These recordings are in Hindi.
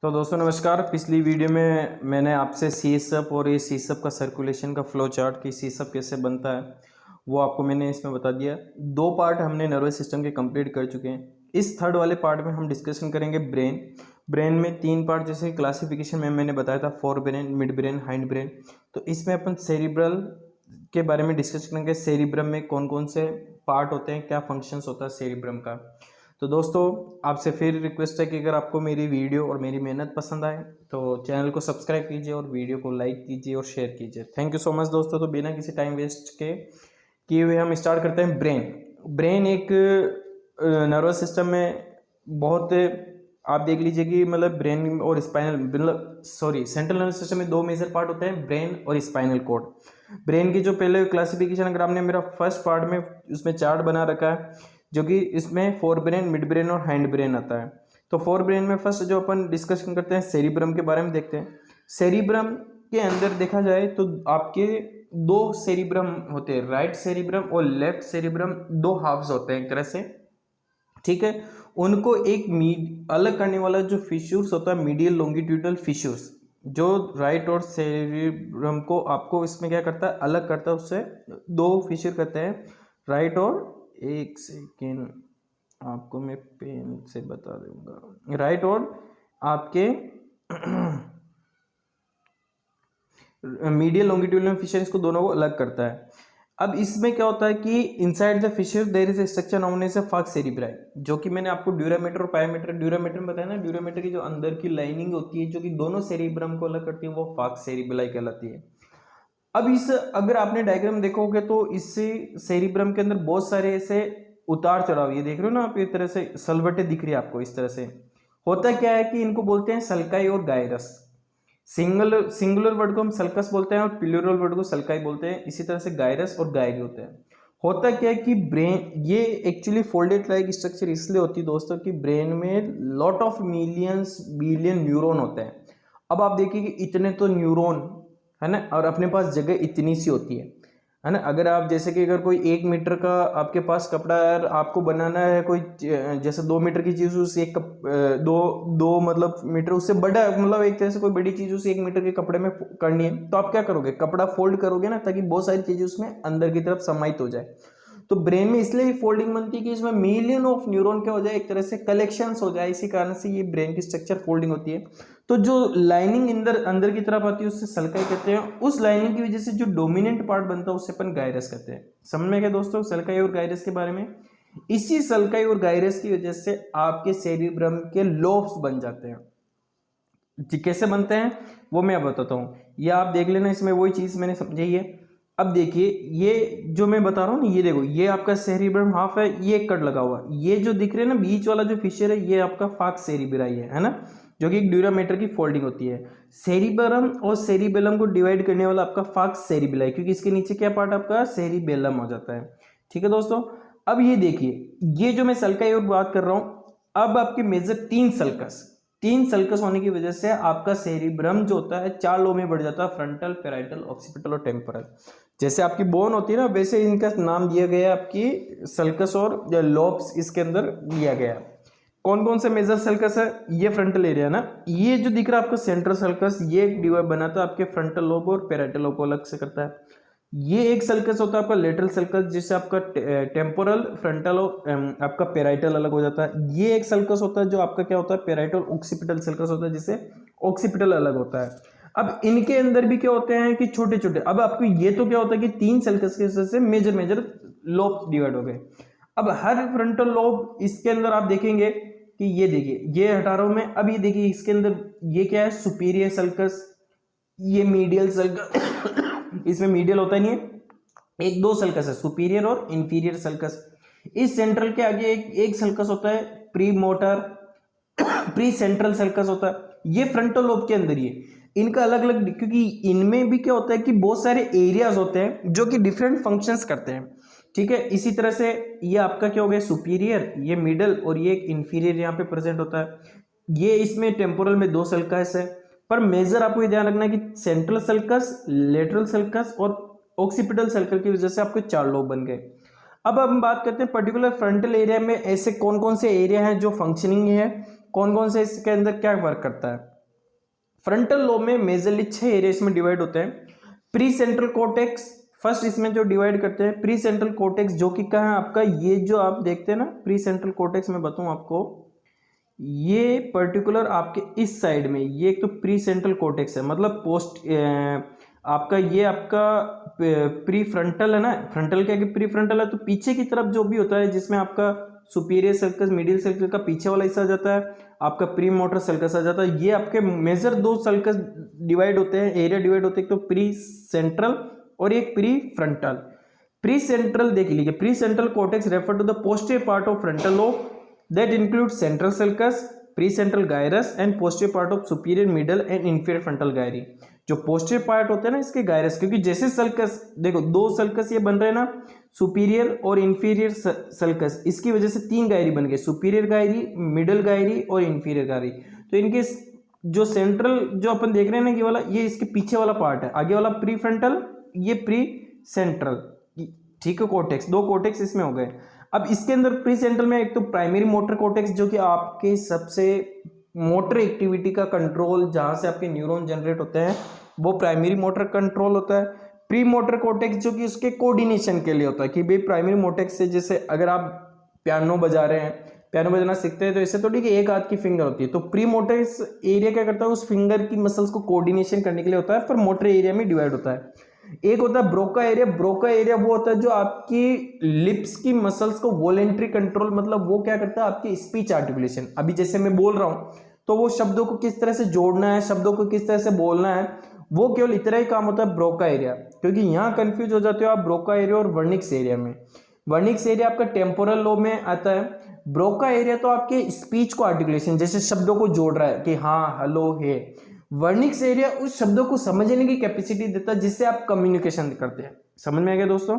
तो दोस्तों नमस्कार। पिछली वीडियो में मैंने आपसे सीसअप और ये सीसअप का सर्कुलेशन का फ्लो चार्ट कि सीसअप कैसे बनता है वो आपको मैंने इसमें बता दिया। दो पार्ट हमने नर्वस सिस्टम के कंप्लीट कर चुके हैं। इस थर्ड वाले पार्ट में हम डिस्कशन करेंगे ब्रेन। ब्रेन में तीन पार्ट जैसे क्लासिफिकेशन में मैंने बताया था, fore brain, mid brain, hind brain. तो इसमें अपन सेरिब्रल के बारे में डिस्कस करेंगे। सेरिब्रम में कौन कौन से पार्ट होते हैं, क्या फंक्शंस होता है सेरिब्रम का। तो दोस्तों आपसे फिर रिक्वेस्ट है कि अगर आपको मेरी वीडियो और मेरी मेहनत पसंद आए तो चैनल को सब्सक्राइब कीजिए और वीडियो को लाइक कीजिए और शेयर कीजिए। थैंक यू सो मच दोस्तों। तो बिना किसी टाइम वेस्ट के किए हुए हम स्टार्ट करते हैं। ब्रेन। ब्रेन एक नर्वस सिस्टम में बहुत, आप देख लीजिए कि मतलब ब्रेन और स्पाइनल, मतलब सॉरी, सेंट्रल नर्वस सिस्टम में दो मेजर पार्ट होते हैं, ब्रेन और स्पाइनल कॉर्ड। ब्रेन की जो पहले क्लासिफिकेशन अगर आपने मेरा फर्स्ट पार्ट में उसमें चार्ट बना रखा है, जो कि इसमें फोर ब्रेन, मिड ब्रेन और हाइंड ब्रेन आता है। तो फोर ब्रेन में फर्स्ट जो अपन डिस्कशन करते हैं सेरिब्रम के बारे में देखते हैं। सेरिब्रम के अंदर देखा जाए तो आपके दो सेरिब्रम होते हैं, राइट सेरिब्रम और लेफ्ट सेरिब्रम, दो हाफ्स होते हैं एक तरह से, ठीक है। उनको एक अलग करने वाला जो फिशर्स होता है, मीडियल लॉन्गिट्यूडल फिशर्स, जो राइट और सेरिब्रम को आपको इसमें क्या करता है, अलग करता है। उससे दो फिशर करते हैं, राइट और, एक सेकेंड आपको मैं पेन से बता दूंगा, राइट और आपके मीडियल लॉन्गिट्यूडल फिशर, इसको दोनों को अलग करता है। अब इसमें क्या होता है कि inside the fissure there is a structure known as falx cerebri, जो कि मैंने आपको ड्यूरामीटर और पायोमीटर, ड्यूरामीटर में बताया ना, ड्यूरामीटर की जो अंदर की लाइनिंग होती है जो कि दोनों सेरिब्रम को अलग करती है, वो फाग सेरिब्राई कहलाती है। अब इस, अगर आपने डायग्राम देखोगे तो इससे सेरिब्रम के अंदर बहुत सारे ऐसे उतार चढ़ाव, ये देख रहे हो ना आप, इस तरह से सलवटे दिख रही है आपको इस तरह से। होता क्या है कि इनको बोलते हैं सल्काई और गायरस। सिंगुलर वर्ड को हम सल्कस बोलते हैं और प्लूरल वर्ड को सल्काई बोलते हैं। इसी तरह से गायरस और गायरी होते हैं। होता क्या है कि ब्रेन, ये एक्चुअली फोल्डेड लाइक स्ट्रक्चर इसलिए होती है दोस्तों कि ब्रेन में lot of millions billion neuron होते हैं। अब आप देखिए कि इतने तो न्यूरॉन है ना, और अपने पास जगह इतनी सी होती है ना। अगर आप जैसे कि अगर कोई 1 मीटर का आपके पास कपड़ा है, आपको बनाना है कोई जैसे 2 मीटर की चीज उस एक दो दो मतलब मीटर उससे बड़ा, मतलब एक तरह से कोई बड़ी चीज उस 1 मीटर के कपड़े में करनी है, तो आप क्या करोगे, कपड़ा फोल्ड करोगे ना, ताकि बहुत सारी चीजें उसमें अंदर की तरफ समाहित हो जाए। तो ब्रेन में इसलिए फोल्डिंग बनती है कि इसमें मिलियन ऑफ न्यूरॉन क्या हो जाए, एक तरह से कलेक्शंस हो जाए, इसी कारण से ये ब्रेन की स्ट्रक्चर फोल्डिंग होती है। तो जो लाइनिंग अंदर अंदर की तरफ आती है उसे सल्काई कहते हैं। उस लाइनिंग की वजह से जो डोमिनेंट पार्ट बनता है उसे अपन गायरस कहते हैं। समझ में गया दोस्तों सल्काई और गायरस के बारे में। इसी सल्काई और गायरस की वजह से आपके सेरिब्रम के लोब्स बन जाते हैं। जी कैसे बनते हैं वो मैं अब बताता हूँ, ये आप देख लेना, इसमें वही चीज मैंने समझाई है। अब देखिए ये जो मैं बता रहा हूँ ना, ये देखो, ये आपका सेरिब्रम हाफ है, ये एक कट लगा हुआ, ये जो दिख रहे हैं ना बीच वाला जो फिशर है, ये आपका फाक सेरिब्राई है ना, जो कि एक ड्यूरामीटर की फोल्डिंग होती है। सेरिब्रम और सेरिबेलम को डिवाइड करने वाला आपका फाक सेरिबेलाई, क्योंकि इसके नीचे क्या पार्ट आपका सेरिबेलम हो जाता है। ठीक है दोस्तों। अब ये देखिए, ये जो मैं सल्काई और बात कर रहा हूं, अब आपके मेजर तीन सल्कस होने की वजह से आपका सेरिब्रम जो होता है 4 लो में बढ़ जाता है, फ्रंटल, पैराइटल, ऑक्सीपिटल और टेम्पोरल। जैसे आपकी बोन होती है ना, वैसे इनका नाम दिया गया है आपकी सल्कस और लोब्स इसके अंदर दिया गया है। कौन कौन से मेजर सल्कस है, ये फ्रंटल एरिया ना, ये जो दिख रहा है आपको सेंट्रल सल्कस, ये डिवाइड बनाता है आपके फ्रंटल लोब और पैराइटल लोब को अलग से करता है। ये एक सल्कस होता है आपका लेटरल सल्कस, जिससे आपका टेम्पोरल, फ्रंटल और आपका पेराइटल अलग हो जाता है। ये एक सल्कस होता है जो आपका क्या होता है, पेराइटल ऑक्सीपिटल सल्कस होता है, जिससे ऑक्सीपिटल अलग होता है। अब इनके अंदर भी क्या होते हैं कि छोटे छोटे, अब आपको ये तो क्या होता है कि 3 सल्कस की वजह से मेजर मेजर लोब डिवाइड हो गए। अब हर फ्रंटल लोब इसके अंदर आप देखेंगे कि ये देखिए, ये हटा रहा हूं मैं, अब ये देखिए इसके अंदर ये क्या है, सुपीरियर सल्कस, ये मीडियल सल्कस इसमें मीडियल होता नहीं है, एक दो सल्कस है, सुपीरियर और इंफीरियर सल्कस। इस सेंट्रल के आगे एक सल्कस होता है pre motor, pre central sulcus होता है, ये फ्रंटल लोब के अंदर ही है। इनका अलग अलग, क्योंकि इनमें भी क्या होता है कि बहुत सारे एरियाज होते हैं जो कि डिफरेंट फंक्शंस करते हैं। ठीक है, इसी तरह से ये आपका क्या हो गया, सुपीरियर, ये मिडल और ये एक इंफीरियर यहाँ पे प्रेजेंट होता है। ये इसमें टेम्पोरल में 2 सल्कस है, पर मेजर आपको ये ध्यान रखना है कि सेंट्रल सल्कस, लेटरल सल्कस और ऑक्सीपिटल सर्कल की वजह से आपके 4 लोब बन गए। अब हम बात करते हैं पर्टिकुलर फ्रंटल एरिया में ऐसे कौन कौन से एरिया हैं जो फंक्शनिंग है, कौन कौन से इसके अंदर क्या वर्क करता है? फ्रंटल लोब में मेजरली 6 एरिया इसमें डिवाइड होते हैं। प्री सेंट्रल कॉर्टेक्स फर्स्ट इसमें जो डिवाइड करते हैं, प्री सेंट्रल कॉर्टेक्स जो कि कहाँ है आपका, ये जो आप देखते हैं ना प्री सेंट्रल कॉर्टेक्स, मैं बताऊं आपको, ये पर्टिकुलर आपके इस साइड में ये एक तो प्री सेंट्रल कॉर्टेक्स है, मतलब पोस्ट आपका ये आपका प्री फ्रंटल है ना, फ्रंटल क्या कि प्री फ्रंटल है तो पीछे की तरफ जो भी होता है जिसमें आपका सुपीरियर सर्कस मिडिल सर्कस का पीछे वाला हिस्सा आ जाता है, आपका प्री मोटर सर्कस आ जाता है। ये आपके मेजर 2 सर्कस डिवाइड होते हैं, एरिया डिवाइड होते हैं, तो प्री सेंट्रल और एक प्री फ्रंटल। प्री सेंट्रल देख लीजिए, pre central cortex refer to the posterior part of frontal lobe that includes central sulcus, precentral gyrus and posterior part of superior middle and inferior frontal gyri। जो पोस्टीरियर पार्ट होते हैं ना इसके गायरस, क्योंकि जैसे सल्कस देखो 2 सल्कस ये बन रहे हैं ना, सुपीरियर और इंफीरियर सल्कस, इसकी वजह से 3 गायरी बन गए, सुपीरियर गायरी, मिडल गायरी और इंफीरियर गायरी। तो इनके जो सेंट्रल जो अपन देख रहे हैं ना ये वाला, ये इसके पीछे वाला पार्ट है, आगे वाला प्री फ्रंटल, ये प्री सेंट्रल, ठीक है, कॉर्टेक्स, 2 कॉर्टेक्स इसमें हो गए। अब इसके अंदर प्री सेंट्रल में एक तो प्राइमरी मोटर कॉर्टेक्स जो कि आपके सबसे मोटर एक्टिविटी का कंट्रोल, जहां से आपके न्यूरॉन जनरेट होते हैं वो प्राइमरी मोटर कंट्रोल होता है। प्री मोटर कॉर्टेक्स जो कि उसके कोऑर्डिनेशन के लिए होता है कि भाई प्राइमरी मोटेक्स से, जैसे अगर आप पियानो बजा रहे हैं, पियानो बजाना सीखते हैं तो इससे थोड़ी कि एक हाथ की फिंगर होती है, तो प्री मोटेक्स एरिया क्या करता है, उस फिंगर की मसल्स को कोऑर्डिनेशन करने के लिए होता है, पर मोटर एरिया में डिवाइड होता है। एक होता है ब्रोका एरिया, ब्रोका एरिया वो होता है जो आपकी लिप्स की मसल्स को वॉलेंट्री कंट्रोल, मतलब वो क्या करता है आपकी स्पीच आर्टिकुलेशन, अभी जैसे मैं बोल रहा हूं तो वो शब्दों को किस तरह से जोड़ना है, शब्दों को किस तरह से बोलना है, वो केवल इतना ही काम होता है ब्रोका एरिया। क्योंकि यहां कंफ्यूज हो जाते हो आप ब्रोका एरिया और वर्निक्स एरिया में। वर्निक्स एरिया आपका टेम्पोरल लोब में आता है, ब्रोका एरिया तो आपके स्पीच को आर्टिकुलेशन, जैसे शब्दों को जोड़ रहा है कि हाँ, हेलो, हे। वर्निक्स एरिया उस शब्दों को समझने की कैपेसिटी देता है जिससे आप कम्युनिकेशन करते हैं। समझ में आ गया दोस्तों?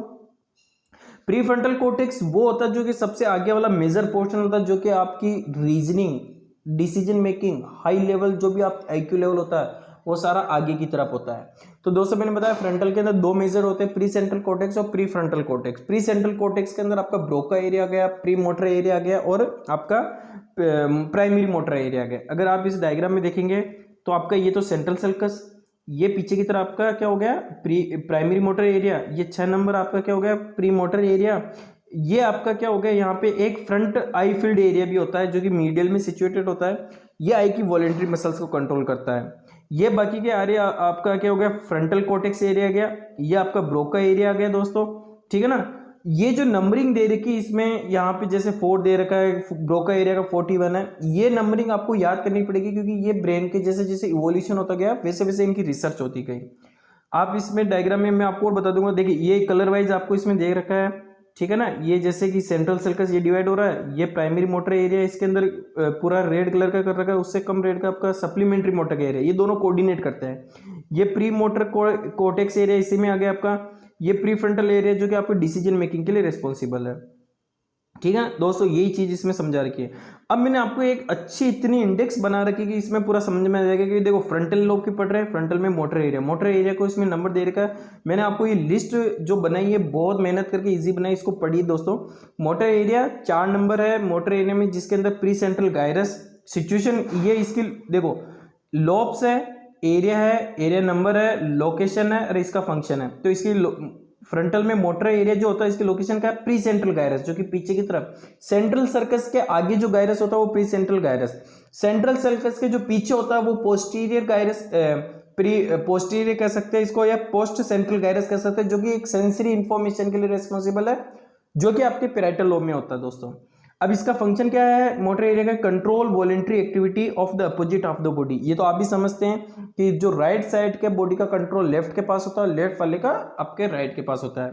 प्री फ्रंटल कॉर्टेक्स वो होता है जो कि सबसे आगे वाला मेजर पोर्शन होता है, जो कि आपकी reasoning, decision making, high level जो भी आप IQ लेवल होता है वो सारा आगे की तरफ होता है। तो दोस्तों मैंने बताया फ्रंटल के अंदर 2 मेजर होते हैं, प्री सेंट्रल कॉर्टेक्स और pre frontal cortex. Pre central cortex के अंदर आपका ब्रोका एरिया आ गया, प्री मोटर एरिया आ गया और आपका प्राइमरी मोटर एरिया आ गया। अगर आप इस डायग्राम में देखेंगे तो आपका ये तो सेंट्रल सल्कस, ये पीछे की तरफ आपका क्या हो गया, प्राइमरी मोटर एरिया, ये 6 नंबर आपका क्या हो गया, प्री मोटर एरिया। ये आपका क्या हो गया, यहाँ पे एक फ्रंट आई फील्ड एरिया भी होता है जो कि मीडियल में सिचुएटेड होता है, ये आई की वॉलेंट्री मसल्स को कंट्रोल करता है। ये बाकी के एरिया आपका क्या हो गया, फ्रंटल कॉर्टेक्स एरिया गया, ये आपका ब्रोका एरिया आ गया दोस्तों, ठीक है ना। ये जो नंबरिंग दे रखी इसमें यहाँ पे जैसे 4 दे रखा है, ब्रोका एरिया का 41 है, ये नंबरिंग आपको याद करनी पड़ेगी क्योंकि ये ब्रेन के जैसे जैसे इवोल्यूशन होता गया वैसे वैसे इनकी रिसर्च होती गई। आप इसमें डायग्राम में मैं आपको और बता दूंगा, देखिए ये कलर वाइज आपको इसमें दे रखा है, ठीक है ना। ये जैसे कि सेंट्रल सर्कस ये डिवाइड हो रहा है, ये प्राइमरी मोटर एरिया इसके अंदर पूरा रेड कलर का कर रखा है, उससे कम रेड का आपका सप्लीमेंट्री मोटर एरिया, ये दोनों कोऑर्डिनेट करते हैं। ये प्री मोटर कॉर्टेक्स एरिया इसी में आ गया आपका, ये प्री फ्रंटल एरिया जो कि आपको डिसीजन मेकिंग के लिए रिस्पॉन्सिबल है, ठीक है दोस्तों। यही चीज इसमें समझा रखी है। अब मैंने आपको एक अच्छी इतनी इंडेक्स बना रखी कि इसमें पूरा समझ में आ जाएगा कि देखो फ्रंटल लोब की पढ़ रहे हैं, फ्रंटल में मोटर एरिया, मोटर एरिया को इसमें नंबर दे रखा है। मैंने आपको ये लिस्ट जो बनाई है बहुत मेहनत करके इजी बनाई, इसको पढ़िए दोस्तों। मोटर एरिया 4 नंबर है मोटर एरिया में, जिसके अंदर प्री सेंट्रल गायरस सिचुएशन, ये इसकी देखो लोब्स है, एरिया है, एरिया नंबर है, लोकेशन है और इसका फंक्शन है। तो इसकी फ्रंटल में मोटर एरिया जो होता है इसकी लोकेशन का है प्री सेंट्रल गायरस, जो कि पीछे की तरफ, सेंट्रल सर्कस के आगे जो गायरस होता है वो pre central gyrus, central sulcus के जो पीछे होता है वो पोस्टीरियर गायरस, पोस्टीरियर कह सकते हैं इसको या पोस्ट सेंट्रल गायरस कह सकते हैं, जो कि एक सेंसरी इंफॉर्मेशन के लिए रिस्पॉन्सिबल है, जो कि आपके पैराइटल लोब में होता है दोस्तों। अब इसका फंक्शन क्या है मोटर एरिया का, control voluntary activity of the opposite of the body. ये तो आप भी समझते हैं कि जो राइट साइड के बॉडी का कंट्रोल लेफ्ट के पास होता है, लेफ्ट वाले का आपके राइट के पास होता है।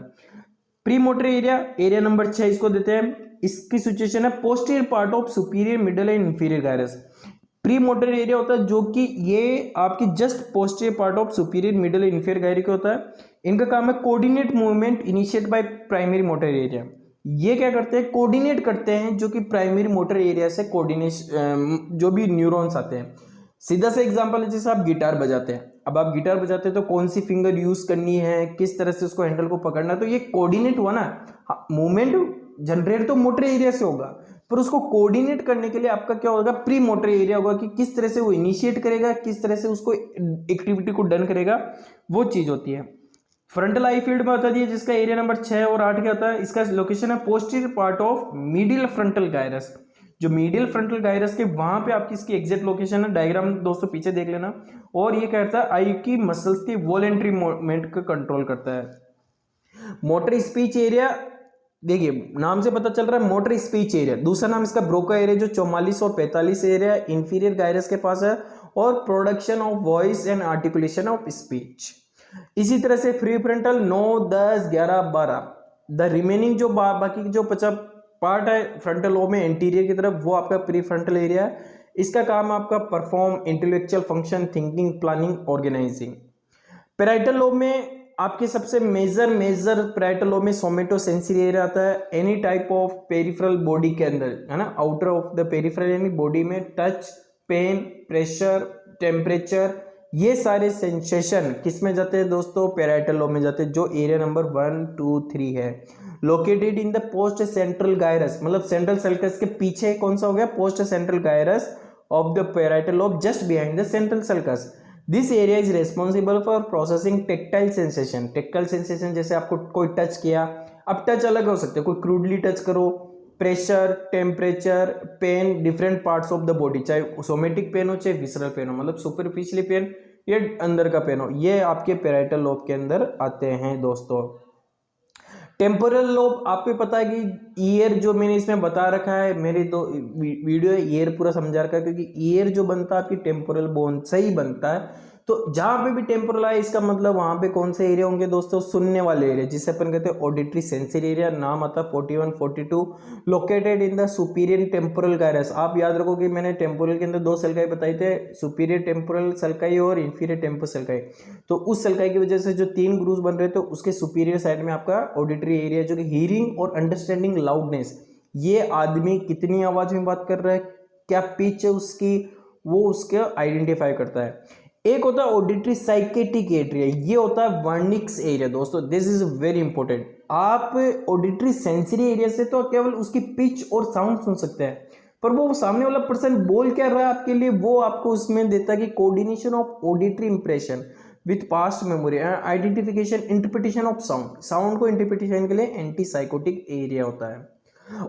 Pre motor area, area number 6 इसको देते हैं, इसकी सिचुएशन है posterior part of superior middle and inferior gyrus. Pre motor area होता है जो कि ये आपकी just posterior part of superior middle and inferior Gayri का होता है। इनका काम है coordinate movement initiate by primary motor area. ये क्या करते हैं, कोऑर्डिनेट करते हैं जो कि प्राइमरी मोटर एरिया से कोऑर्डिनेशन जो भी न्यूरॉन्स आते हैं। सीधा सा एग्जांपल है, जैसे आप गिटार बजाते हैं, अब आप गिटार बजाते हैं तो कौन सी फिंगर यूज करनी है, किस तरह से उसको हैंडल को पकड़ना है, तो ये कोऑर्डिनेट हुआ ना, मूवमेंट जनरेट तो मोटर एरिया से होगा, पर उसको कोऑर्डिनेट करने के लिए आपका क्या होगा, प्री मोटर एरिया होगा कि किस तरह से वो इनिशिएट करेगा, किस तरह से उसको एक्टिविटी को डन करेगा, वो चीज होती है। फ्रंटल आई फील्ड में बता दिए जिसका एरिया नंबर 6 और 8 क्या होता है, इसका लोकेशन है posterior part of medial frontal gyrus. जो मीडियल फ्रंटल गायरस के वहां पे आपकी इसकी एग्जैक्ट लोकेशन है, डायग्राम दोस्तों पीछे देख लेना। और ये कहता है आई की मसल्स की वॉलेंट्री मूवमेंट को कंट्रोल करता है। मोटर स्पीच एरिया, देखिए नाम से पता चल रहा है मोटर स्पीच एरिया। दूसरा नाम इसका ब्रोका एरिया जो 44 और 45 एरिया इंफीरियर गायरस के पास है, और production of voice and articulation of speech. इसी तरह से फ्री फ्रंटल 9, 10, 11, 12, द रिमेनिंग जो बाकी जो 50 पार्ट है फ्रंटल लोब में एंटीरियर की तरफ, वो आपका प्री फ्रंटल एरिया है। इसका काम आपका perform intellectual function, thinking, planning, organising. Parietal lobe में आपके सबसे मेजर पैराइटल लोब में सोमेटो सेंसरी एरिया आता है। Any type of peripheral body के अंदर है ना, आउटर ऑफ द पेरिफेरल यानी बॉडी में टच, पेन, प्रेशर, टेम्परेचर, ये सारे सेंसेशन किस में जाते हैं दोस्तों, पैराइटल लोब में जाते हैं, जो एरिया नंबर 1, 2, 3 है। Located in the post central gyrus, मतलब सेंट्रल सल्कस के पीछे कौन सा हो गया, post central gyrus of the parietal lobe just behind the central sulcus. This area is responsible for processing tactile sensation. Tactile sensation जैसे आपको कोई टच किया, अब टच अलग हो सकते हैं, कोई क्रूडली टच करो, pressure, temperature, pain, different parts of the body, चाहे सोमेटिक पेन हो चाहे विसरल पेन हो, मतलब सुपरफिशियली पेन या अंदर का पेन हो, ये आपके पैराइटल लोब के अंदर आते हैं दोस्तों। टेम्पोरल लोब आपको पता है कि ईयर जो मैंने इसमें बता रखा है, मेरी तो वीडियो ईयर पूरा समझा रखा है, क्योंकि ईयर जो बनता है आपकी टेम्पोरल बोन से ही बनता है। तो जहां पे भी टेम्पोरल आए इसका मतलब वहां पे कौन से एरिया होंगे दोस्तों, सुनने वाले एरिया, जिसे अपन कहते हैं ऑडिटरी सेंसरी एरिया। नाम आता है 41, 42, located in the superior temporal gyrus. आप याद रखो कि मैंने टेम्पोरल के अंदर 2 सल्काई बताई थे, सुपीरियर टेम्पोरल सल्काई और इंफीरियर टेम्पोरल सल्काई। तो उस सल्काई की वजह से जो 3 ग्रूव्स बन रहे थे, उसके सुपीरियर साइड में आपका ऑडिटरी एरिया जो कि हियरिंग और अंडरस्टैंडिंग लाउडनेस, ये आदमी कितनी आवाज में बात कर रहा है, क्या पिच है उसकी, वो उसके आइडेंटिफाई करता है। एक होता है ऑडिटरी साइकेटिक एरिया, ये होता है वर्निक्स एरिया दोस्तों, दिस इज वेरी इंपॉर्टेंट। आप ऑडिटरी सेंसरी एरिया से तो केवल उसकी पिच और साउंड सुन सकते हैं, पर वो सामने वाला पर्सन बोल क्या रहा है आपके लिए, वो आपको उसमें देता है कि coordination of auditory impression with past memory, identification, interpretation of sound. Sound को इंटरप्रिटेशन के लिए एंटी साइकोटिक एरिया होता है।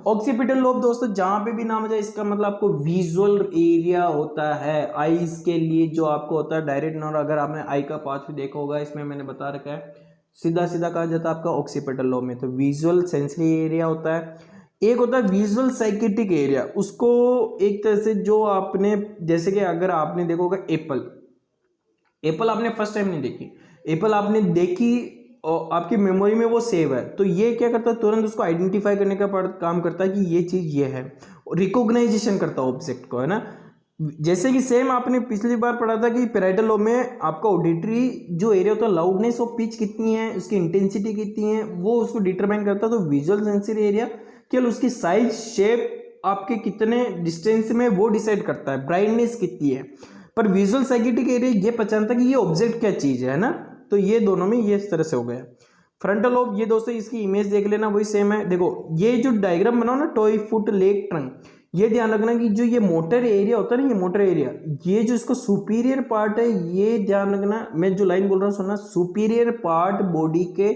ऑक्सीपिटल लोब दोस्तों जहां पे भी नाम आ जाए, इसका मतलब आपको विजुअल एरिया होता है आईज के लिए, जो आपको होता है डायरेक्ट नर्व। अगर आपने आई का पाथ भी देखा होगा, इसमें मैंने बता रखा है, सीधा सीधा कहा जाता है आपका ऑक्सीपिटल लोब में। तो विजुअल सेंसरी एरिया होता है। एक होता है विजुअल साइकेटिक एरिया, उसको एक तरह से जो आपने, जैसे कि अगर आपने देखा होगा एप्पल आपने फर्स्ट टाइम नहीं देखी, एप्पल आपने देखी और आपकी मेमोरी में वो सेव है, तो ये क्या करता है, तुरंत उसको आइडेंटिफाई करने का काम करता है कि ये चीज ये है, रिकॉग्नाइजेशन करता है ऑब्जेक्ट को, है ना। जैसे कि सेम आपने पिछली बार पढ़ा था कि पैराइटल लोब में आपका ऑडिटरी जो एरिया होता है, लाउडनेस और पिच कितनी है, उसकी इंटेंसिटी कितनी है, वो उसको डिटरमाइन करता है। तो विजुअल सेंसरी एरिया केवल उसकी साइज, शेप, आपके कितने डिस्टेंस में वो डिसाइड करता है, ब्राइटनेस कितनी है। पर विजुअल साइकेटिक एरिया ये पहचानता है कि ये ऑब्जेक्ट क्या चीज है ना। तो ये दोनों में ये इस तरह से हो गया। फ्रंटल लोब, ये दोस्तों इसकी इमेज देख लेना, वही सेम है। देखो ये जो डायग्राम बनाओ ना, टॉय, फुट, लेग, ट्रंक, ये ध्यान रखना कि जो ये मोटर एरिया होता है ना, ये मोटर एरिया, ये जो इसको सुपीरियर पार्ट है, ये ध्यान रखना, मैं जो लाइन बोल रहा हूँ सुनना, सुपीरियर पार्ट बॉडी के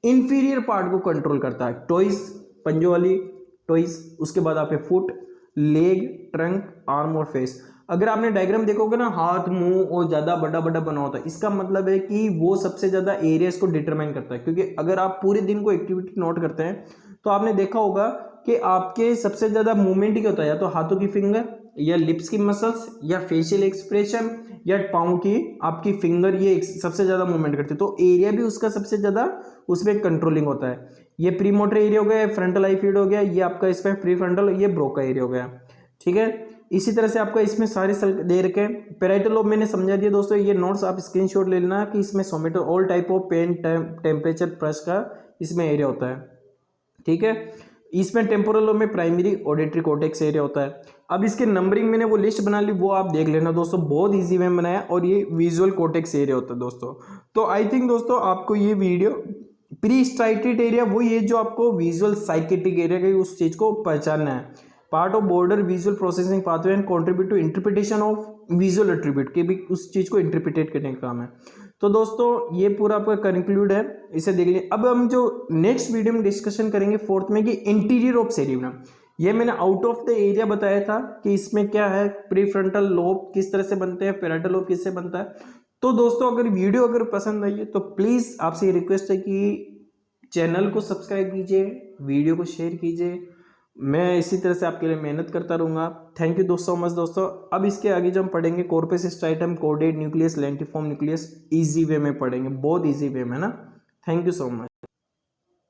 इंफीरियर पार्ट को कंट्रोल करता है। टॉयज, पंजों वाली टॉयज, उसके बाद आपके फुट, लेग, ट्रंक, आर्म और फेस। अगर आपने डायग्राम देखोगे ना, हाथ, मुंह और ज्यादा बड़ा बड़ा बना होता है, इसका मतलब है कि वो सबसे ज्यादा एरियाज को डिटरमाइन करता है। क्योंकि अगर आप पूरे दिन को एक्टिविटी नोट करते हैं तो आपने देखा होगा कि आपके सबसे ज्यादा मूवमेंट क्या होता है, या तो हाथों की फिंगर, या लिप्स की मसल्स, या फेशियल एक्सप्रेशन, या पाँव की आपकी फिंगर, ये सबसे ज्यादा मूवमेंट करते हैं। तो एरिया भी उसका सबसे ज्यादा उसमें कंट्रोलिंग होता है। ये प्री मोटर एरिया हो गया, फ्रंटल आई फील्ड हो गया, ये आपका इसमें प्री फ्रंटल, ये ब्रोका एरिया हो गया, ठीक है। इसी तरह से आपका इसमें सारे सेल दे रखे हैं। पैराइटल लोब मैंने समझा दिया दोस्तों, ये नोट्स आप स्क्रीनशॉट ले लेना कि इसमें somato, all type of pain, temperature, press का इसमें एरिया होता है, ठीक है। इसमें टेम्पोरल लोब में प्राइमरी ऑडिटरी कॉर्टेक्स एरिया होता है। अब इसके नंबरिंग मैंने वो लिस्ट बना ली, वो आप देख लेना दोस्तों, बहुत ईजी में बनाया, और ये विजुअल कॉर्टेक्स एरिया होता है दोस्तों। तो आई थिंक दोस्तों आपको ये वीडियो, प्री स्टाइटेड एरिया वो ये जो आपको विजुअल साइकेटिक एरिया की उस चीज को पहचानना है। Part of border visual processing pathway and contribute to interpretation of visual attribute के भी उस चीज़ को इंटरप्रिटेट करने का काम है। तो दोस्तों ये पूरा आपका कंक्लूड है, इसे देख लीजिए। अब हम जो नेक्स्ट वीडियो में डिस्कशन करेंगे फोर्थ में कि इंटीरियर ऑफ सेरिब्रम। ये मैंने आउट ऑफ द एरिया बताया था कि इसमें क्या है, प्रीफ्रंटल लोब किस तरह से बनते हैं, पैराइटल लोब किससे बनता है। तो दोस्तों अगर वीडियो अगर पसंद आई है तो प्लीज़ आपसे ये रिक्वेस्ट है कि चैनल को सब्सक्राइब कीजिए, वीडियो को शेयर कीजिए। मैं इसी तरह से आपके लिए मेहनत करता रहूँगा। थैंक यू दोस्तों मच दोस्तों। अब इसके आगे जो हम पढ़ेंगे corpus striatum, caudate nucleus, lentiform nucleus, easy way में पढ़ेंगे, बहुत ईजी वे में ना। Thank you so much.